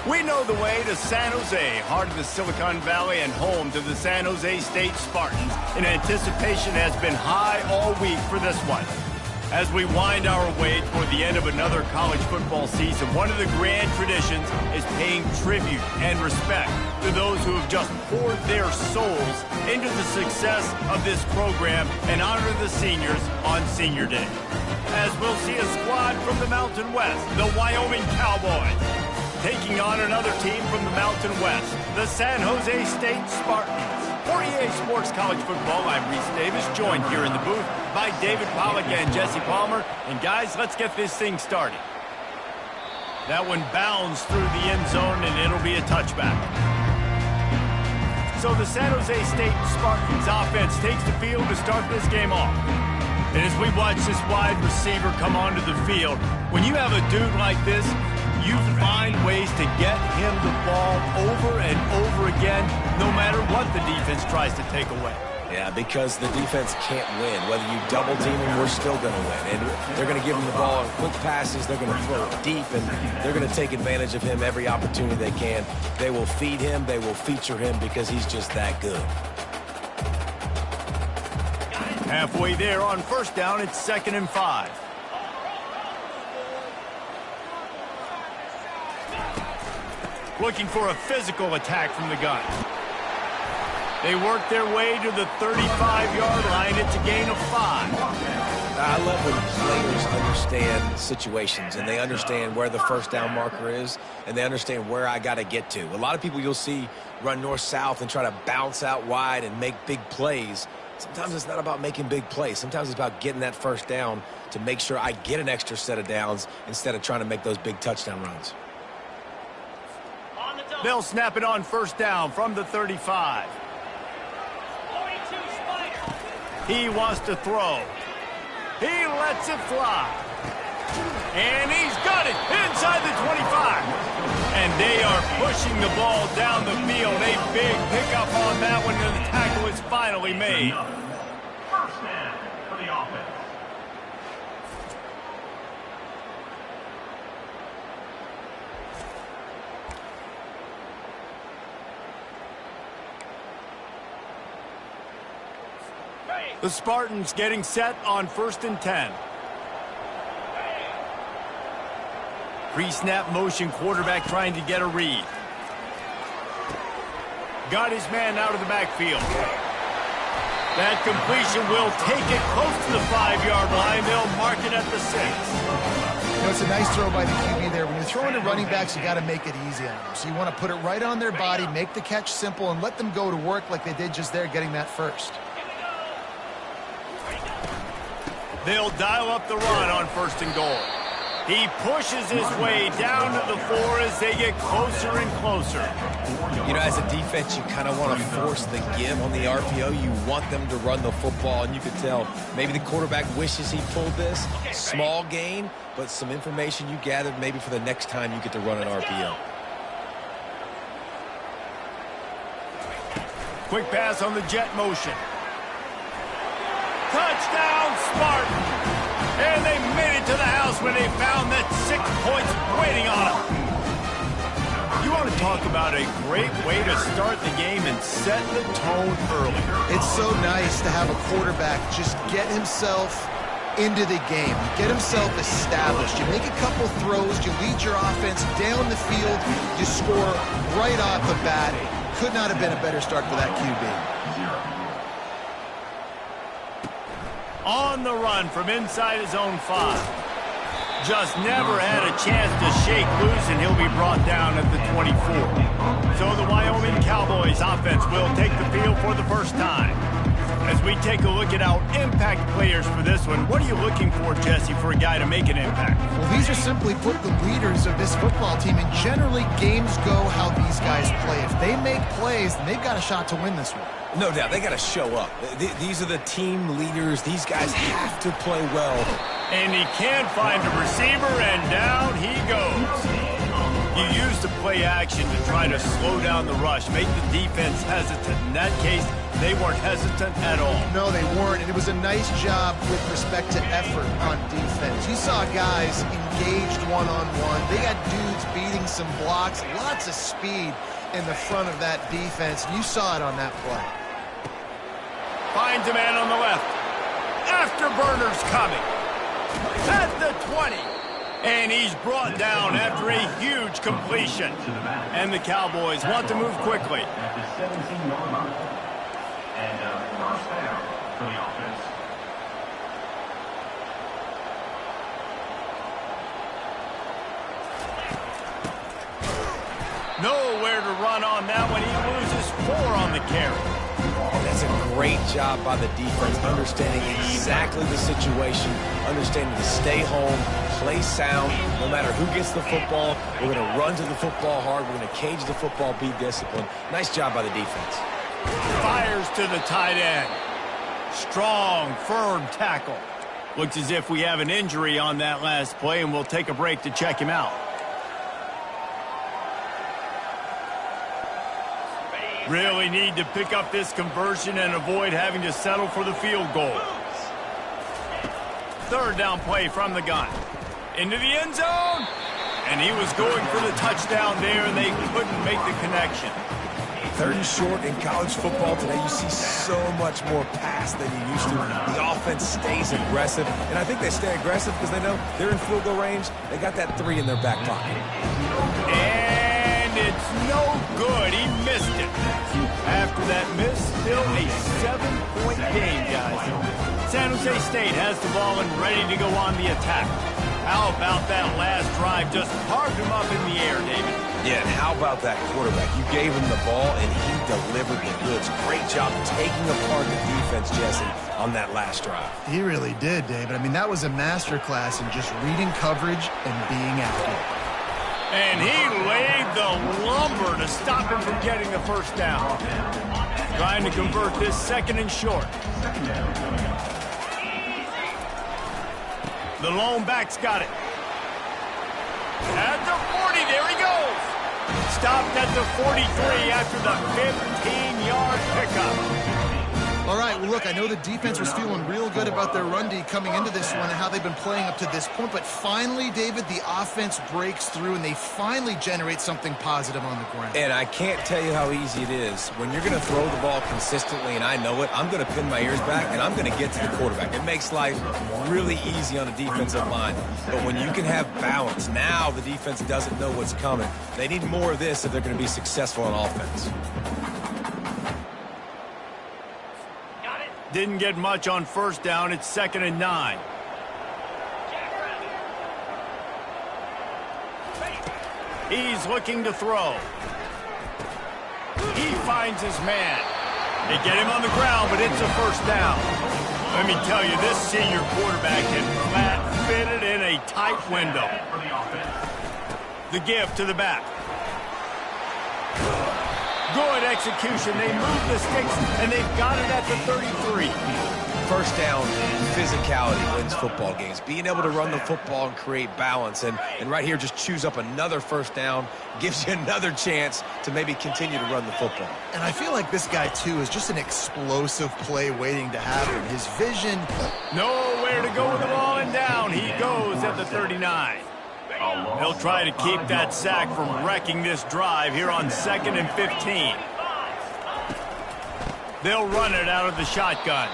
We know the way to San Jose, heart of the Silicon Valley and home to the San Jose State Spartans. And anticipation has been high all week for this one. As we wind our way toward the end of another college football season, one of the grand traditions is paying tribute and respect to those who have just poured their souls into the success of this program and honor the seniors on Senior Day. As we'll see a squad from the Mountain West, the Wyoming Cowboys, taking on another team from the Mountain West, the San Jose State Spartans. For EA Sports College Football, I'm Reese Davis, joined here in the booth by David Pollack and Jesse Palmer. And guys, let's get this thing started. That one bounds through the end zone, and it'll be a touchback. So the San Jose State Spartans offense takes the field to start this game off. And as we watch this wide receiver come onto the field, when you have a dude like this, you find ways to get him the ball over and over again, no matter what the defense tries to take away. Yeah, because the defense can't win. Whether you double team him, we're still going to win. And they're going to give him the ball in quick passes. They're going to throw it deep, and they're going to take advantage of him every opportunity they can. They will feed him. They will feature him because he's just that good. Halfway there on first down, it's 2nd and 5. Looking for a physical attack from the gun. They work their way to the 35-yard line. It's a gain of 5. I love when players understand situations and they understand where the first down marker is and they understand where I got to get to. A lot of people you'll see run north-south and try to bounce out wide and make big plays. Sometimes it's not about making big plays. Sometimes it's about getting that first down to make sure I get an extra set of downs instead of trying to make those big touchdown runs. They'll snap it on first down from the 35. He wants to throw. He lets it fly. And he's got it inside the 25. And they are pushing the ball down the field. A big pickup on that one, and the tackle is finally made. First down for the offense. The Spartans getting set on 1st and 10. Pre-snap motion, quarterback trying to get a read. Got his man out of the backfield. That completion will take it close to the 5-yard line. They'll mark it at the 6. You know, it's a nice throw by the QB there. When you're throwing to running backs, you got to make it easy on them. So you want to put it right on their body, make the catch simple, and let them go to work like they did just there, getting that first. They'll dial up the run on 1st and goal. He pushes his way down to the 4 as they get closer and closer. You know, as a defense, you kind of want to force the give on the RPO. You want them to run the football, and you could tell maybe the quarterback wishes he pulled this. Small gain, but some information you gathered maybe for the next time you get to run an RPO. Quick pass on the jet motion. Touchdown, Spartan! And they made it to the house when they found that 6 points waiting on them. You want to talk about a great way to start the game and set the tone early. It's so nice to have a quarterback just get himself into the game, get himself established. You make a couple throws, you lead your offense down the field, you score right off the bat. Could not have been a better start for that QB. On the run from inside his own 5. Just never had a chance to shake loose, and he'll be brought down at the 24. So the Wyoming Cowboys offense will take the field for the first time. As we take a look at our impact players for this one, what are you looking for, Jesse, for a guy to make an impact? Well, these are simply put the leaders of this football team, and generally games go how these guys play. If they make plays, then they've got a shot to win this one. No doubt, they got to show up. These are the team leaders. These guys have to play well. And he can't find a receiver, and down he goes. You use the play action to try to slow down the rush, make the defense hesitant. In that case, they weren't hesitant at all. No, they weren't, and it was a nice job with respect to effort on defense. You saw guys engaged one-on-one. They got dudes beating some blocks, lots of speed in the front of that defense. You saw it on that play. Finds a man on the left. Afterburner's coming. At the 20. And he's brought down after a huge completion. And the Cowboys want to move quickly. At the 17-yard line. And first down for the offense. Nowhere to run on that one. He loses 4 on the carry. That's a great job by the defense, understanding exactly the situation, understanding to stay home, play sound. No matter who gets the football, we're going to run to the football hard. We're going to cage the football, be disciplined. Nice job by the defense. Fires to the tight end. Strong, firm tackle. Looks as if we have an injury on that last play, and we'll take a break to check him out. Really need to pick up this conversion and avoid having to settle for the field goal. Third down play from the gun. Into the end zone. And he was going for the touchdown there, and they couldn't make the connection. 3rd and short in college football today, you see so much more pass than you used to. The offense stays aggressive, and I think they stay aggressive because they know they're in field goal range. They got that 3 in their back pocket. And it's no good. He missed it. After that miss, still a 7-point game, guys. San Jose State has the ball and ready to go on the attack. How about that last drive? Just carved him up in the air, David. Yeah, and how about that quarterback? You gave him the ball, and he delivered the goods. Great job taking apart the defense, Jesse, on that last drive. He really did, David. I mean, that was a masterclass in just reading coverage and being accurate. And he laid the lumber to stop him from getting the first down. Trying to convert this 2nd and short. The lone back's got it. At the 40, there he goes. Stopped at the 43 after the 15-yard pickup. All right, well, look, I know the defense was feeling real good about their run D coming into this one and how they've been playing up to this point, but finally, David, the offense breaks through and they finally generate something positive on the ground. And I can't tell you how easy it is. When you're going to throw the ball consistently, and I know it, I'm going to pin my ears back, and I'm going to get to the quarterback. It makes life really easy on a defensive line. But when you can have balance, now the defense doesn't know what's coming. They need more of this if they're going to be successful on offense. Didn't get much on first down. It's 2nd and 9. He's looking to throw. He finds his man. They get him on the ground, but it's a first down. Let me tell you, this senior quarterback can flat fit it in a tight window. The give to the back. Good execution. They move the sticks, and they've got it at the 33. First down, physicality wins football games. Being able to run the football and create balance. And right here, just choose up another first down, gives you another chance to maybe continue to run the football. And I feel like this guy, too, is just an explosive play waiting to happen. His vision. Nowhere to go with the ball, and down he goes at the 39. They'll try to keep that sack from wrecking this drive here on 2nd and 15. They'll run it out of the shotgun.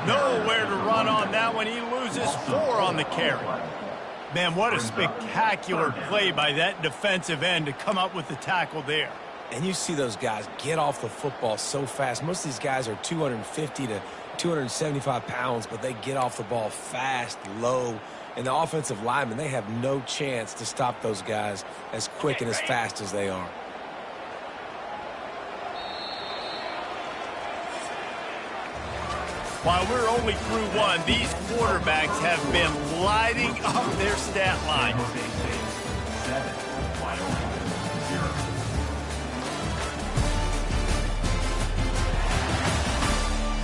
Nowhere to run on that one. He loses 4 on the carry. Man, what a spectacular play by that defensive end to come up with the tackle there. And you see those guys get off the football so fast. Most of these guys are 250 to 275 pounds, but they get off the ball fast, low. And the offensive linemen, they have no chance to stop those guys as quick and as fast as they are. While we're only through one, these quarterbacks have been lighting up their stat line.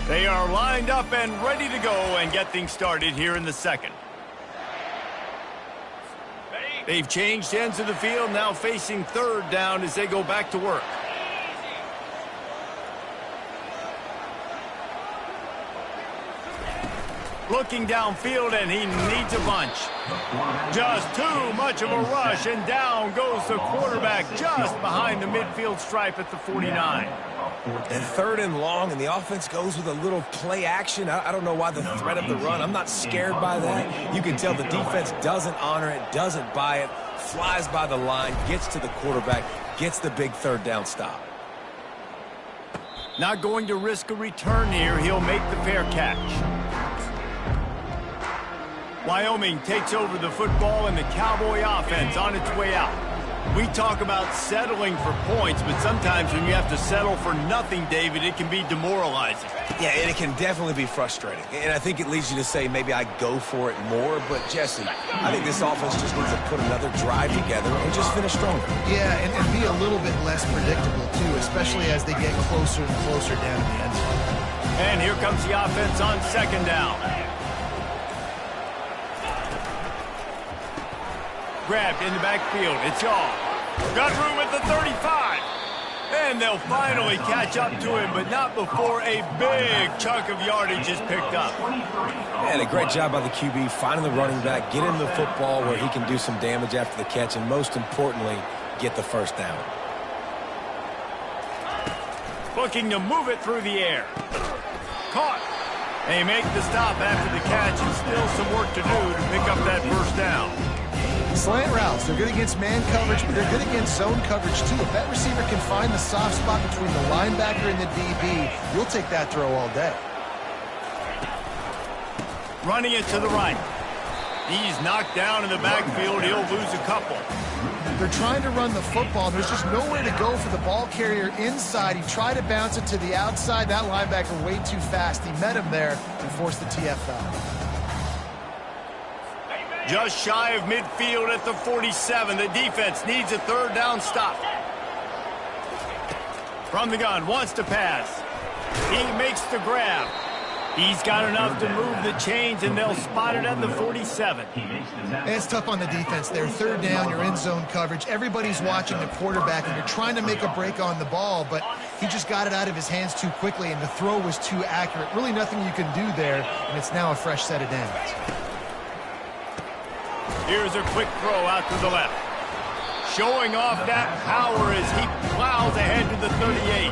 They are lined up and ready to go and get things started here in the 2nd. They've changed ends of the field, now facing third down as they go back to work. Looking downfield, and he needs a bunch. Just too much of a rush, and down goes the quarterback just behind the midfield stripe at the 49. And third and long, and the offense goes with a little play action. I don't know why the threat of the run. I'm not scared by that. You can tell the defense doesn't honor it, doesn't buy it, flies by the line, gets to the quarterback, gets the big third down stop. Not going to risk a return here. He'll make the fair catch. Wyoming takes over the football, and the Cowboy offense on its way out. We talk about settling for points, but sometimes when you have to settle for nothing, David, it can be demoralizing. Yeah, and it can definitely be frustrating. And I think it leads you to say maybe I go for it more. But, Jesse, I think this offense just needs to put another drive together and just finish stronger. Yeah, and be a little bit less predictable, too, especially as they get closer and closer down to the end zone. And here comes the offense on second down. Grabbed in the backfield. It's all. Got room at the 35. And they'll finally catch up to him, but not before a big chunk of yardage is picked up. And a great job by the QB finding the running back, get him the football where he can do some damage after the catch, and most importantly, get the first down. Looking to move it through the air. Caught. They make the stop after the catch, and still some work to do to pick up that first down. Slant routes, they're good against man coverage, but they're good against zone coverage, too. If that receiver can find the soft spot between the linebacker and the DB, you'll take that throw all day. Running it to the right. He's knocked down in the backfield. He'll lose a couple. They're trying to run the football. There's just nowhere to go for the ball carrier inside. He tried to bounce it to the outside. That linebacker way too fast. He met him there and forced the TFL. Just shy of midfield at the 47. The defense needs a third down stop. From the gun, wants to pass. He makes the grab. He's got enough to move the chains, and they'll spot it at the 47. And it's tough on the defense there. Third down, you're in zone coverage. Everybody's watching the quarterback, and you're trying to make a break on the ball, but he just got it out of his hands too quickly, and the throw was too accurate. Really nothing you can do there, and it's now a fresh set of downs. Here's a quick throw out to the left. Showing off that power as he plows ahead to the 38.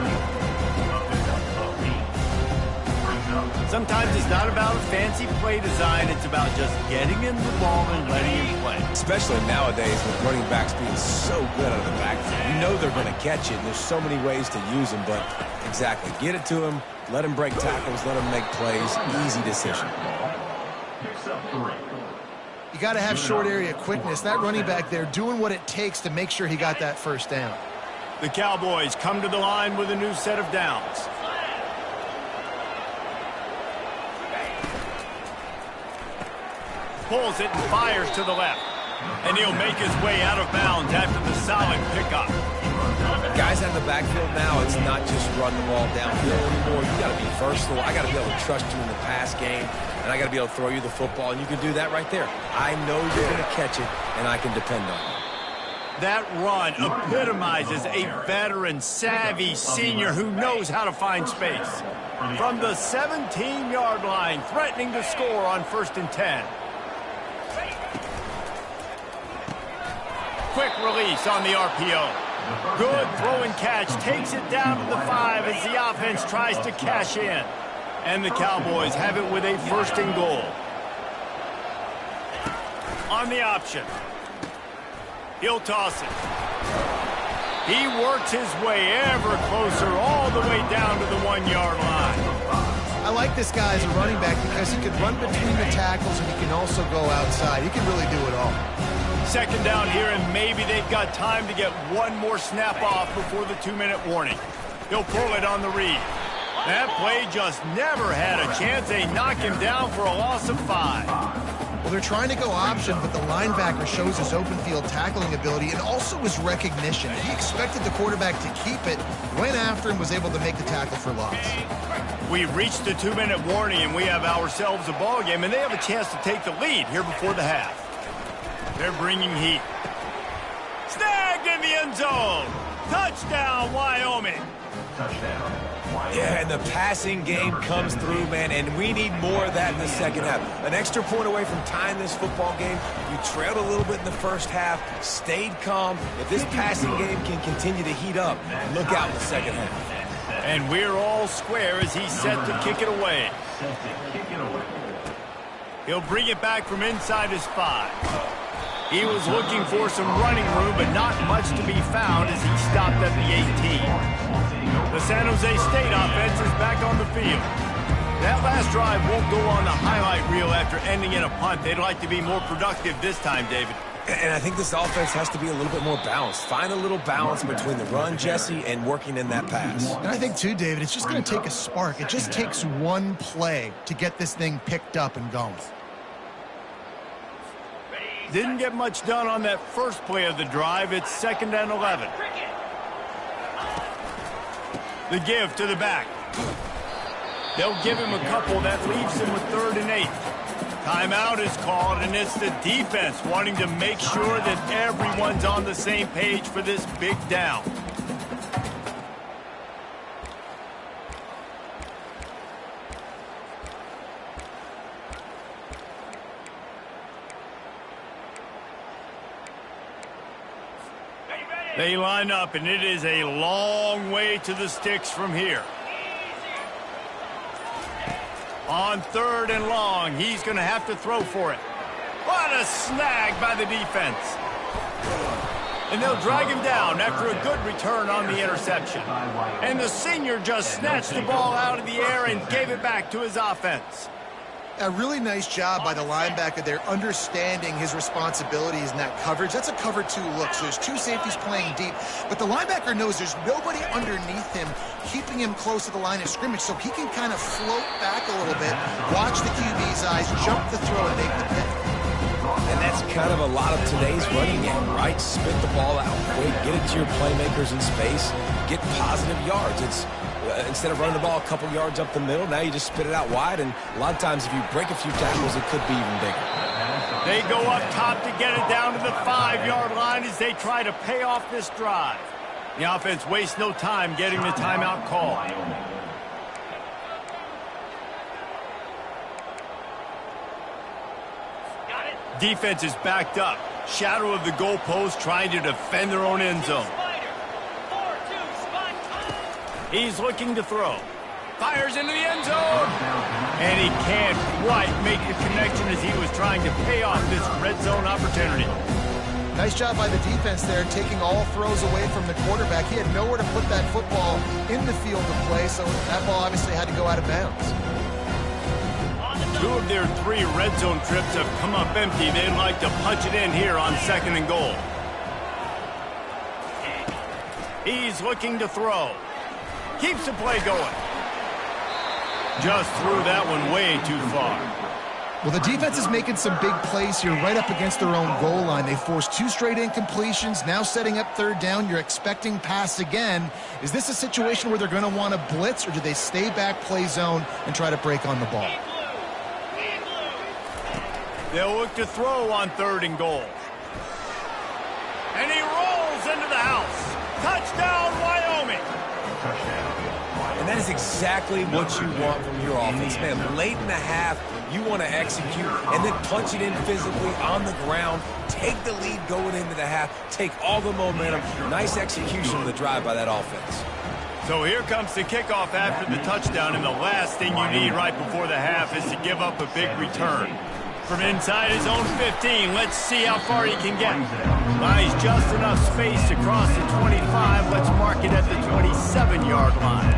Sometimes it's not about a fancy play design. It's about just getting him the ball and letting him play. Especially nowadays with running backs being so good out of the backfield. You know they're going to catch it, and there's so many ways to use them, but exactly. Get it to him, let him break tackles, let him make plays. Easy decision. You got to have short area quickness. That running back there doing what it takes to make sure he got that first down. The Cowboys come to the line with a new set of downs. Pulls it and fires to the left. And he'll make his way out of bounds after the solid pickup. Guys out of the backfield now, it's not just run the ball downhill anymore. You got to be versatile. I got to be able to trust you in the pass game, and I got to be able to throw you the football, and you can do that right there. I know you're going to catch it, and I can depend on you. That run epitomizes a veteran, savvy senior who knows how to find space. From the 17-yard line, threatening to score on 1st and 10. Quick release on the RPO. Good throw and catch. Takes it down to the 5 as the offense tries to cash in. And the Cowboys have it with a 1st and goal. On the option. He'll toss it. He works his way ever closer all the way down to the 1-yard line. I like this guy as a running back because he can run between the tackles and he can also go outside. He can really do it all. Second down here, and maybe they've got time to get one more snap off before the 2-minute warning. He'll pull it on the read. That play just never had a chance. They knock him down for a loss of 5. Well, they're trying to go option, but the linebacker shows his open field tackling ability and also his recognition. He expected the quarterback to keep it, went after him, was able to make the tackle for loss. We've reached the 2-minute warning, and we have ourselves a ball game, and they have a chance to take the lead here before the half. They're bringing heat. in the end zone. Touchdown, Wyoming. Touchdown, Wyoming. Yeah, and the passing game comes through, man, and we need more of that in the second half. An extra point away from tying this football game. You trailed a little bit in the first half, stayed calm. If this passing game can continue to heat up, look out in the second half. And we're all square as he's set to kick it away. Set to kick it away. He'll bring it back from inside his 5. He was looking for some running room, but not much to be found as he stopped at the 18. The San Jose State offense is back on the field. That last drive won't go on the highlight reel after ending in a punt. They'd like to be more productive this time, David. And I think this offense has to be a little bit more balanced. Find a little balance between the run, Jesse, and working in that pass. And I think, too, David, it's just going to take a spark. It just takes one play to get this thing picked up and going. Didn't get much done on that first play of the drive. It's 2nd and 11. The give to the back. They'll give him a couple. That leaves him with 3rd and 8. Timeout is called, and it's the defense wanting to make sure that everyone's on the same page for this big down. They line up, and it is a long way to the sticks from here. On 3rd and long, he's going to have to throw for it. What a snag by the defense. And they'll drag him down after a good return on the interception. And the senior just snatched the ball out of the air and gave it back to his offense. A really nice job by the linebacker there, understanding his responsibilities in that coverage. That's a cover 2 look, so there's 2 safeties playing deep. But the linebacker knows there's nobody underneath him keeping him close to the line of scrimmage, so he can kind of float back a little bit, watch the QB's eyes, jump the throw, and make the pick. And that's kind of a lot of today's running game, right? Spit the ball out quick, get it to your playmakers in space, get positive yards. It's instead of running the ball a couple yards up the middle, now you just spit it out wide, and a lot of times if you break a few tackles, it could be even bigger. They go up top to get it down to the 5-yard line as they try to pay off this drive. The offense wastes no time getting the timeout call. Defense is backed up. Shadow of the goalpost trying to defend their own end zone. He's looking to throw. Fires into the end zone. And he can't quite make the connection as he was trying to pay off this red zone opportunity. Nice job by the defense there, taking all throws away from the quarterback. He had nowhere to put that football in the field to play, so that ball obviously had to go out of bounds. 2 of their 3 red zone trips have come up empty. They'd like to punch it in here on 2nd and goal. He's looking to throw. Keeps the play going. Just threw that one way too far. Well, the defense is making some big plays here right up against their own goal line. They forced 2 straight incompletions, now setting up 3rd down. You're expecting pass again. Is this a situation where they're going to want to blitz, or do they stay back, play zone, and try to break on the ball? They'll look to throw on 3rd and goal. And he rolls into the house. Touchdown, Wyoming. And that is exactly what you want from your offense, man. Late in the half, you want to execute and then punch it in physically on the ground. Take the lead going into the half. Take all the momentum. Nice execution of the drive by that offense. So here comes the kickoff after the touchdown, and the last thing you need right before the half is to give up a big return. From inside his own 15, let's see how far he can get. Buys just enough space to cross the 25. Let's mark it at the 27-yard line.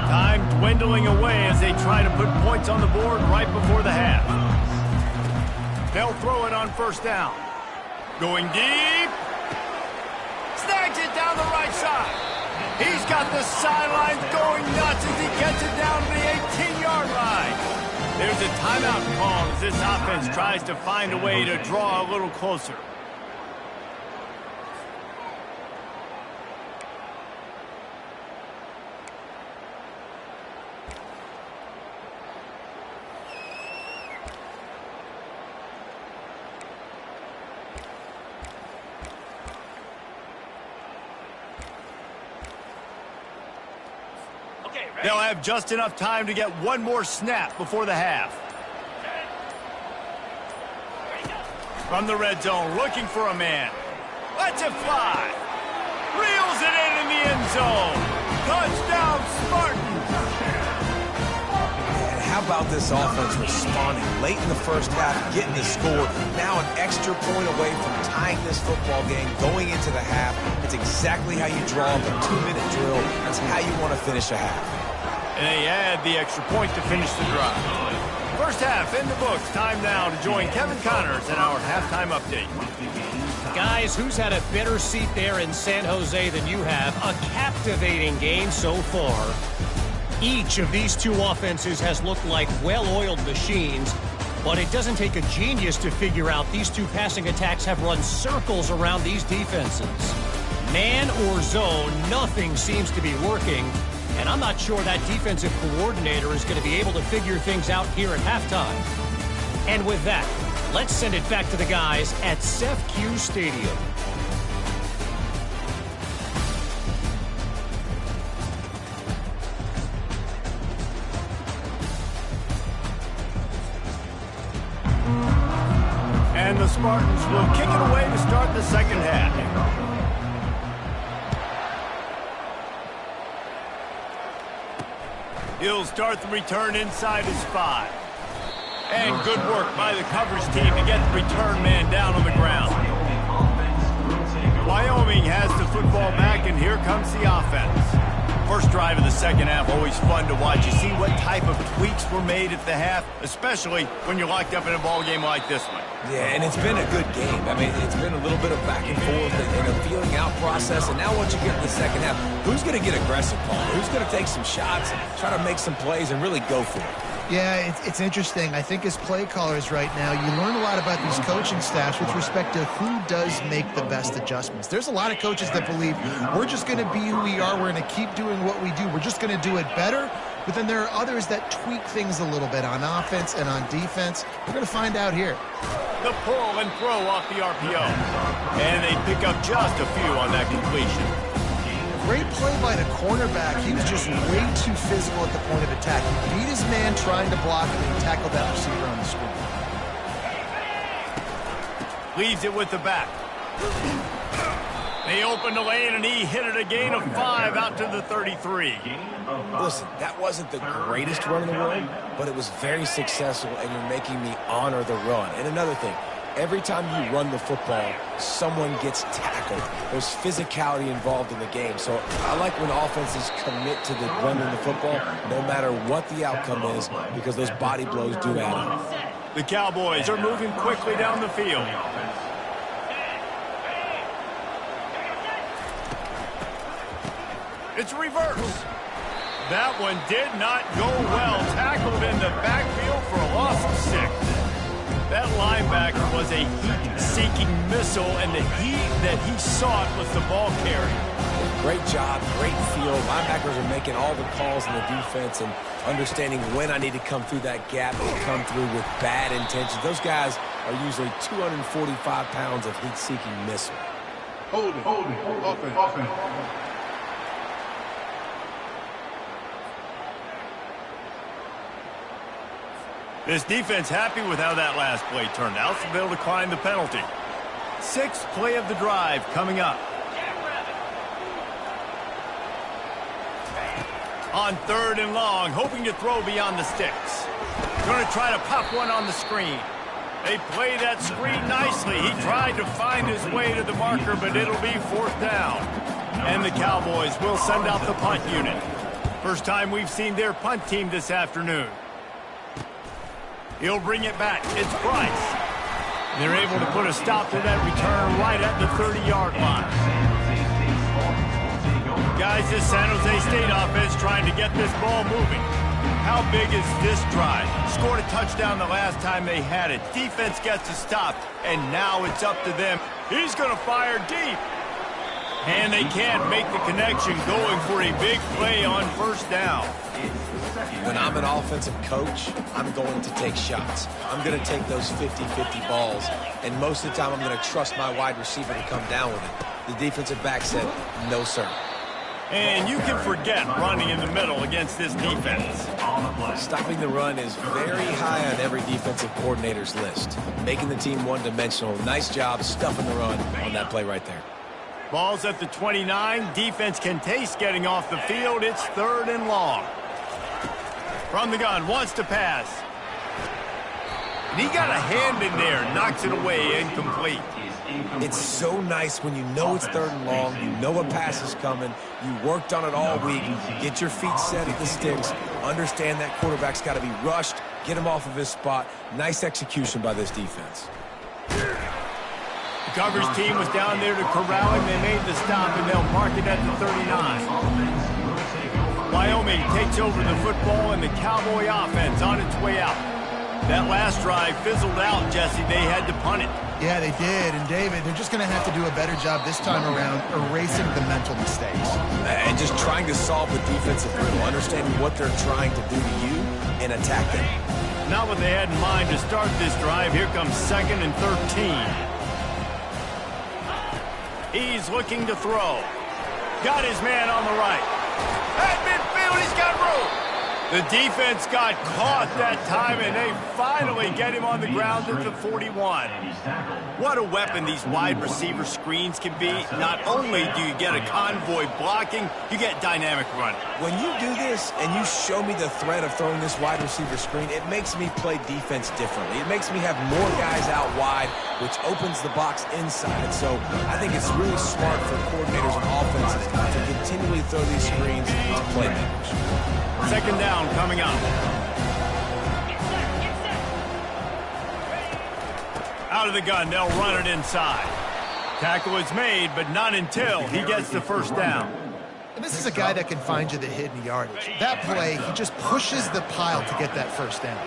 Time dwindling away as they try to put points on the board right before the half. They'll throw it on 1st down. Going deep. Snags it down the right side. He's got the sidelines going nuts as he gets it down to the 18-yard line. There's a timeout call as this offense tries to find a way to draw a little closer. They'll have just enough time to get one more snap before the half. From the red zone, looking for a man. Lets it fly. Reels it in the end zone. Touchdown, Spartans. And how about this offense responding late in the first half, getting the score. Now an extra point away from tying this football game, going into the half. It's exactly how you draw up a 2-minute drill. That's how you want to finish a half. And they add the extra point to finish the drive. First half in the books. Time now to join Kevin Connors in our halftime update. Guys, who's had a better seat there in San Jose than you have? A captivating game so far. Each of these two offenses has looked like well-oiled machines, but it doesn't take a genius to figure out these two passing attacks have run circles around these defenses. Man or zone, nothing seems to be working. And I'm not sure that defensive coordinator is going to be able to figure things out here at halftime. And with that, let's send it back to the guys at CEF Stadium. And the Spartans will kick it away to start the second half. He'll start the return inside his 5. And good work by the coverage team to get the return man down on the ground. Wyoming has the football back, and here comes the offense. First drive of the second half, always fun to watch. You see what type of tweaks were made at the half, especially when you're locked up in a ball game like this one. Yeah, and it's been a good game. I mean, it's been a little bit of back and forth and a feeling out process. And now once you get in the second half, who's going to get aggressive, Paul? Who's going to take some shots, try to make some plays, and really go for it? Yeah, it's interesting. I think as play callers right now, you learn a lot about these coaching staffs with respect to who does make the best adjustments. There's a lot of coaches that believe we're just going to be who we are. We're going to keep doing what we do. We're just going to do it better. But then there are others that tweak things a little bit on offense and on defense. We're going to find out here. The pull and throw off the RPO. And they pick up just a few on that completion. Great play by the cornerback. He was just way too physical at the point of attack. He beat his man trying to block and he tackled that receiver on the screen. Leaves it with the back. They opened the lane and he hit it a gain of 5 out to the 33. Listen, that wasn't the greatest run in the world, but it was very successful, and you're making me honor the run. And another thing, every time you run the football, someone gets tackled. There's physicality involved in the game. So I like when offenses commit to the running the football, no matter what the outcome is, because those body blows do add up. The Cowboys are moving quickly down the field. It's reverse. That one did not go well. Tackled in the backfield for a loss of 6. That linebacker was a heat-seeking missile, and the heat that he sought was the ball carrier. Great job, great field. Linebackers are making all the calls in the defense and understanding when I need to come through that gap and come through with bad intentions. Those guys are usually 245 pounds of heat-seeking missile. Hold it, offense. This defense happy with how that last play turned out, so they'll decline the penalty. 6th play of the drive coming up. On 3rd and long, hoping to throw beyond the sticks. Going to try to pop one on the screen. They play that screen nicely. He tried to find his way to the marker, but it'll be 4th down. And the Cowboys will send out the punt unit. First time we've seen their punt team this afternoon. He'll bring it back. It's Price. They're able to put a stop to that return right at the 30-yard line. Guys, this San Jose State offense trying to get this ball moving. How big is this drive? Scored a touchdown the last time they had it. Defense gets a stop, and now it's up to them. He's going to fire deep. And they can't make the connection, going for a big play on 1st down. When I'm an offensive coach, I'm going to take shots. I'm going to take those 50-50 balls, and most of the time I'm going to trust my wide receiver to come down with it. The defensive back said, no, sir. And you can forget running in the middle against this defense. Stopping the run is very high on every defensive coordinator's list. Making the team one-dimensional. Nice job stuffing the run on that play right there. Ball's at the 29. Defense can taste getting off the field. It's 3rd and long. From the gun, wants to pass. And he got a hand in there, knocks it away, incomplete. It's so nice when you know it's 3rd and long, you know a pass is coming, you worked on it all week, get your feet set at the sticks, understand that quarterback's got to be rushed, get him off of his spot. Nice execution by this defense. The coverage team was down there to corral him. They made the stop, and they'll mark it at the 39. Wyoming takes over the football, and the Cowboy offense on its way out. That last drive fizzled out, Jesse. They had to punt it. Yeah, they did. And, David, they're just going to have to do a better job this time around erasing the mental mistakes. And just trying to solve the defensive riddle, understanding what they're trying to do to you and attack them. Not what they had in mind to start this drive. Here comes 2nd and 13. He's looking to throw. Got his man on the right. At midfield, he's got room. The defense got caught that time, and they finally get him on the ground at the 41. What a weapon these wide receiver screens can be. Not only do you get a convoy blocking, you get dynamic running. When you do this and you show me the threat of throwing this wide receiver screen, it makes me play defense differently. It makes me have more guys out wide, which opens the box inside. So I think it's really smart for coordinators and offenses to continually throw these screens to playmakers. 2nd down coming up. Out of the gun, they'll run it inside. Tackle is made, but not until he gets the 1st down. And this is a guy that can find you the hidden yardage. That play, he just pushes the pile to get that 1st down.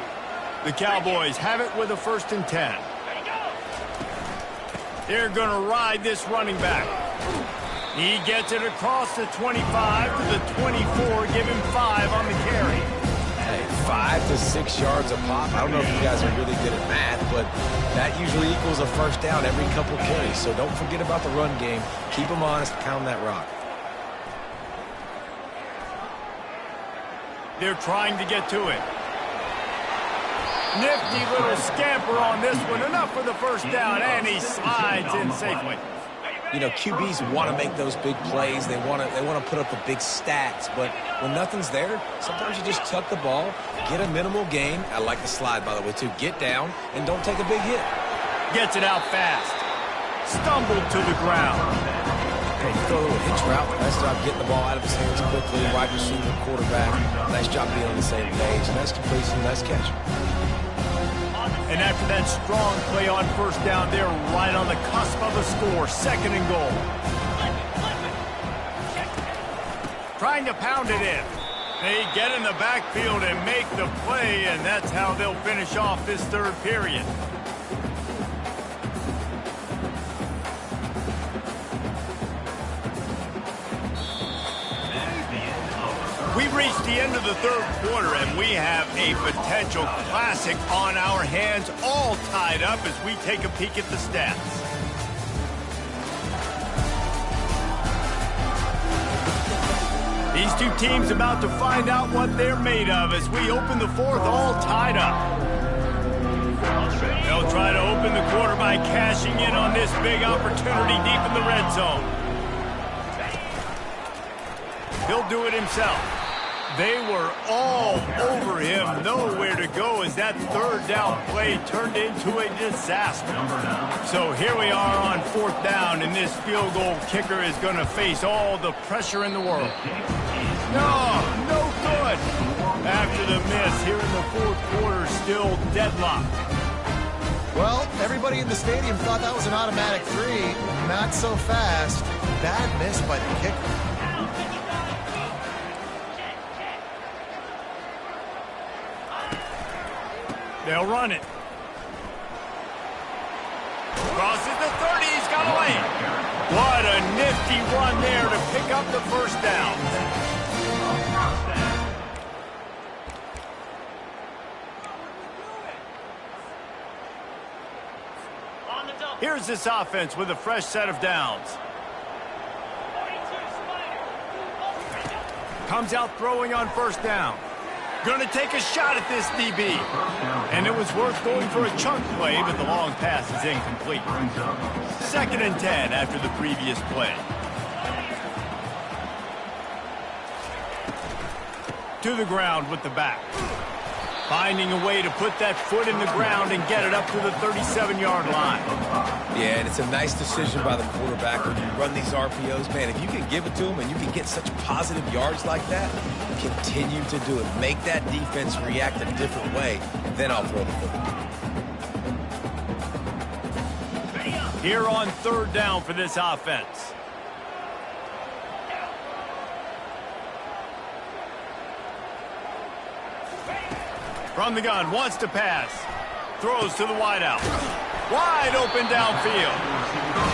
The Cowboys have it with a 1st and 10. They're going to ride this running back. He gets it across the 25 to the 24, give him 5 on the carry. Hey, 5 to 6 yards a pop. I don't know if you guys are really good at math, but that usually equals a 1st down every couple carries. So don't forget about the run game. Keep them honest, pound that rock. They're trying to get to it. Nifty little scamper on this one. Enough for the 1st down, and he slides in safely. You know, QBs want to make those big plays. They want to put up the big stats. But when nothing's there, sometimes you just tuck the ball, get a minimal gain. I like the slide, by the way, too. Get down and don't take a big hit. Gets it out fast. Stumbled to the ground. Okay, you throw a little hitch route. Nice job getting the ball out of his hands quickly. Wide receiver, quarterback. Nice job being on the same page. Nice completion, nice catch. And after that strong play on 1st down, they're right on the cusp of a score. 2nd and goal. Trying to pound it in. They get in the backfield and make the play, and that's how they'll finish off this 3rd period. We've reached the end of the 3rd quarter, and we have a potential classic on our hands, all tied up as we take a peek at the stats. These two teams about to find out what they're made of as we open the 4th, all tied up. They'll try to open the quarter by cashing in on this big opportunity deep in the red zone. He'll do it himself. They were all over him, nowhere to go as that 3rd down play turned into a disaster. So here we are on 4th down, and this field goal kicker is going to face all the pressure in the world. No good. After the miss here in the 4th quarter, still deadlocked. Well, everybody in the stadium thought that was an automatic 3. Not so fast. Bad miss by the kicker. They'll run it. Crosses the 30. He's got a lane. What a nifty run there to pick up the 1st down. Here's this offense with a fresh set of downs. Comes out throwing on first down. Gonna take a shot at this DB. And it was worth going for a chunk play, but the long pass is incomplete. 2nd and 10 after the previous play. To the ground with the back. Finding a way to put that foot in the ground and get it up to the 37-yard line. Yeah, and it's a nice decision by the quarterback when you run these RPOs. Man, if you can give it to him and you can get such positive yards like that, continue to do it. Make that defense react a different way, and then I'll throw the football. Here on 3rd down for this offense. From the gun, wants to pass. Throws to the wideout. Wide open downfield.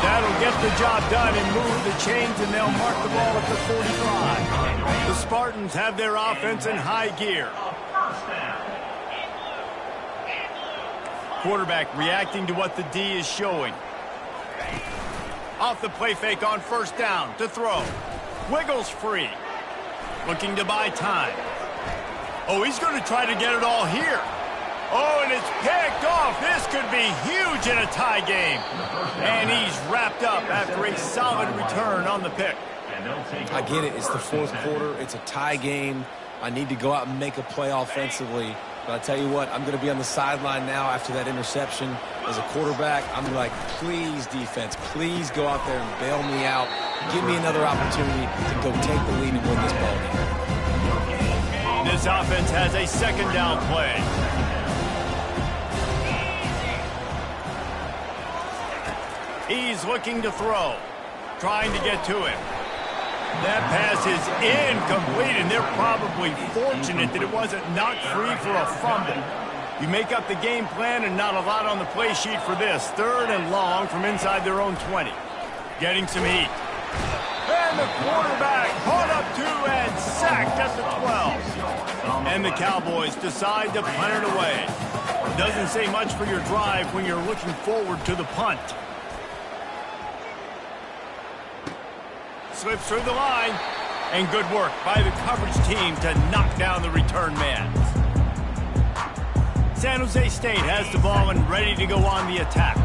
That'll get the job done and move the chains, and they'll mark the ball at the 45. The Spartans have their offense in high gear. Quarterback reacting to what the D is showing. Off the play fake on 1st down to throw. Wiggles free. Looking to buy time. Oh, he's going to try to get it all here. Oh, and it's picked off. This could be huge in a tie game. And he's wrapped up after a solid return on the pick. I get it. It's the 4th quarter. It's a tie game. I need to go out and make a play offensively. But I tell you what, I'm going to be on the sideline now after that interception. As a quarterback, I'm like, please, defense, please go out there and bail me out. Give me another opportunity to go take the lead and win this ball game. This offense has a 2nd down play. He's looking to throw. Trying to get to him. That pass is incomplete, and they're probably fortunate that it wasn't knocked free for a fumble. You make up the game plan and not a lot on the play sheet for this. 3rd and long from inside their own 20. Getting some heat. And the quarterback caught up to and sacked at the 12. And the Cowboys decide to punt it away. It doesn't say much for your drive when you're looking forward to the punt. Slips through the line. And good work by the coverage team to knock down the return man. San Jose State has the ball and ready to go on the attack.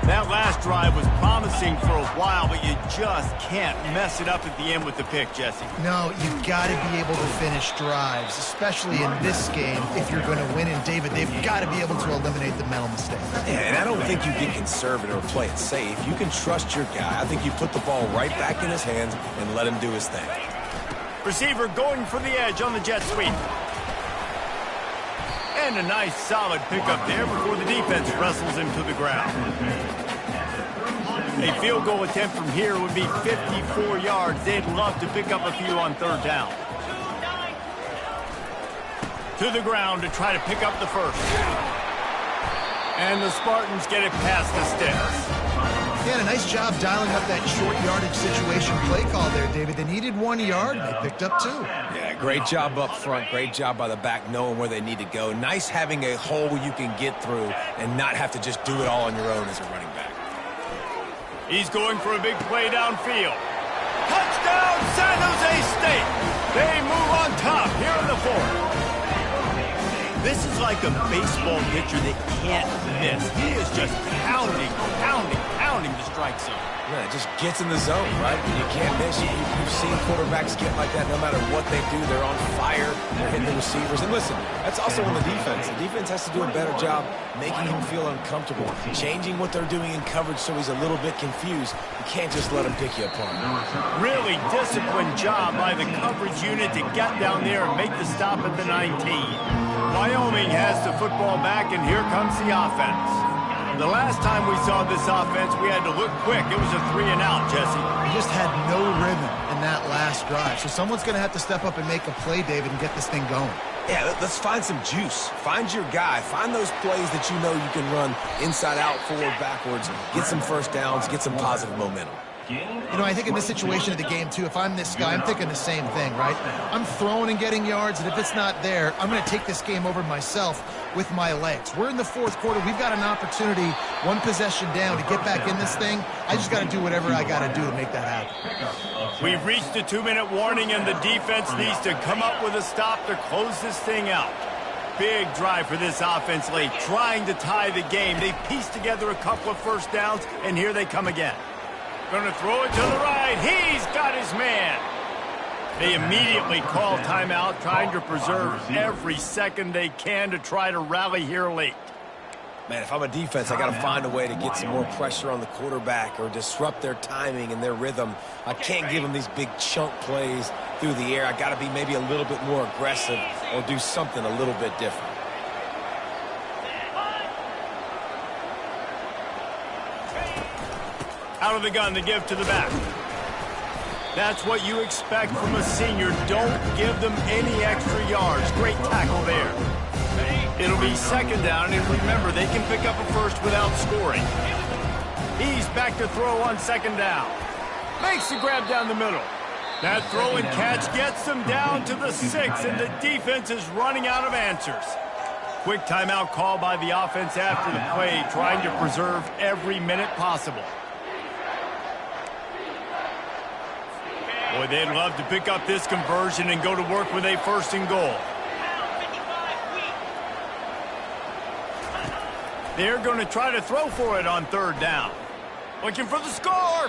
That last drive was promising for a while, but you just can't mess it up at the end with the pick, Jesse. No, you've got to be able to finish drives, especially in this game. If you're going to win, and David, they've got to be able to eliminate the mental mistake. Yeah, and I don't think you get conservative or play it safe. You can trust your guy. I think you put the ball right back in his hands and let him do his thing. Receiver going for the edge on the jet sweep. And a nice solid pickup there before the defense wrestles him to the ground. A field goal attempt from here would be 54 yards. They'd love to pick up a few on 3rd down. To the ground to try to pick up the 1st. And the Spartans get it past the sticks. Yeah, a nice job dialing up that short yardage situation play call there, David. They needed 1 yard, and they picked up 2. Yeah, great job up front. Great job by the back knowing where they need to go. Nice having a hole you can get through and not have to just do it all on your own as a running back. He's going for a big play downfield. Touchdown, San Jose State! They move on top here in the 4th. This is like a baseball pitcher that can't miss. He is just pounding the strike zone. Yeah, it just gets in the zone, right? You can't miss. You've seen quarterbacks get like that no matter what they do. They're on fire. They're hitting the receivers. And listen, that's also on the defense. The defense has to do a better job making him feel uncomfortable, changing what they're doing in coverage so he's a little bit confused. You can't just let him pick you apart. Really disciplined job by the coverage unit to get down there and make the stop at the 19. Wyoming has the football back, and here comes the offense. The last time we saw this offense, we had to look quick. It was a 3-and-out, Jesse. We just had no rhythm in that last drive. So someone's going to have to step up and make a play, David, and get this thing going. Yeah, let's find some juice. Find your guy. Find those plays that you know you can run inside out, forward, backwards. Get some 1st downs. Get some positive momentum. You know, I think in this situation of the game, too, if I'm this guy, I'm thinking the same thing, right? I'm throwing and getting yards, and if it's not there, I'm going to take this game over myself with my legs. We're in the 4th quarter. We've got an opportunity, 1 possession down, to get back in this thing. I just got to do whatever I got to do to make that happen. We've reached the 2-minute warning, and the defense needs to come up with a stop to close this thing out. Big drive for this offense late, trying to tie the game. They pieced together a couple of first downs, and here they come again. Gonna throw it to the right. He's got his man. They immediately call timeout, trying to preserve every second they can to try to rally here late. Man, if I'm a defense, I got to find a way to get some more pressure on the quarterback or disrupt their timing and their rhythm. I can't give them these big chunk plays through the air. I got to be maybe a little bit more aggressive or do something a little bit different. Out of the gun to give to the back. That's what you expect from a senior. Don't give them any extra yards. Great tackle there. It'll be second down, and remember, they can pick up a first without scoring. He's back to throw on second down. Makes the grab down the middle. That throw and catch gets them down to the 6, and the defense is running out of answers. Quick timeout call by the offense after the play, trying to preserve every minute possible. Boy, they'd love to pick up this conversion and go to work with a first and goal. They're going to try to throw for it on third down. Looking for the score.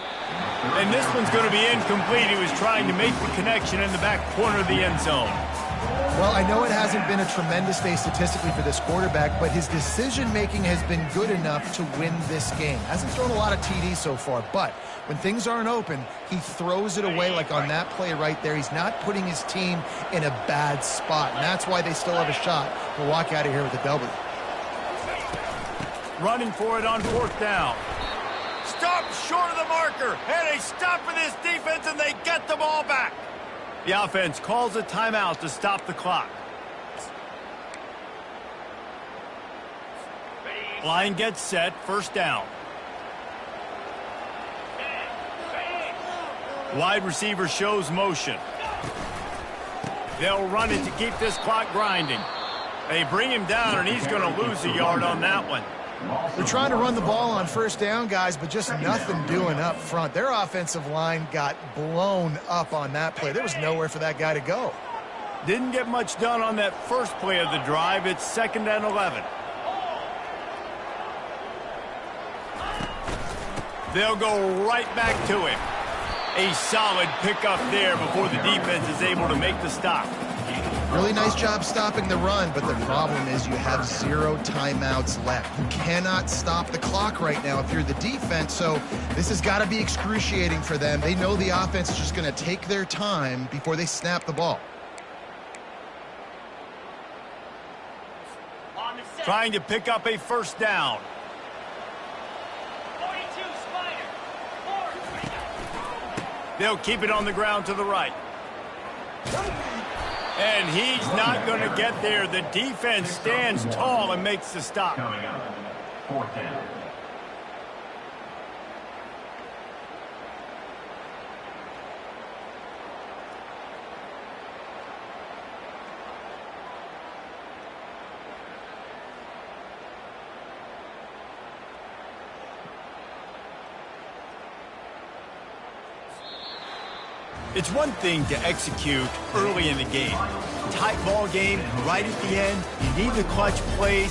And this one's going to be incomplete. He was trying to make the connection in the back corner of the end zone. Well, I know it hasn't been a tremendous day statistically for this quarterback, but his decision-making has been good enough to win this game. Hasn't thrown a lot of TDs so far, but when things aren't open, he throws it away like on that play right there. He's not putting his team in a bad spot, and that's why they still have a shot to walk out of here with a W. Running for it on fourth down. Stop short of the marker, and they stop for this defense, and they get the ball back. The offense calls a timeout to stop the clock. Line gets set, first down. Wide receiver shows motion. They'll run it to keep this clock grinding. They bring him down, and he's going to lose a yard on that one. They're trying to run the ball on first down, guys, but just nothing doing up front. Their offensive line got blown up on that play. There was nowhere for that guy to go. Didn't get much done on that first play of the drive. It's 2nd and 11. They'll go right back to him. A solid pickup there before the defense is able to make the stop. Really nice job stopping the run, but the problem is you have 0 timeouts left. You cannot stop the clock right now if you're the defense, so this has got to be excruciating for them. They know the offense is just going to take their time before they snap the ball. Trying to pick up a first down. They'll keep it on the ground to the right. And he's not going to get there. The defense stands tall and makes the stop. Coming up, fourth down. It's one thing to execute early in the game. Tight ball game, right at the end, you need the clutch plays.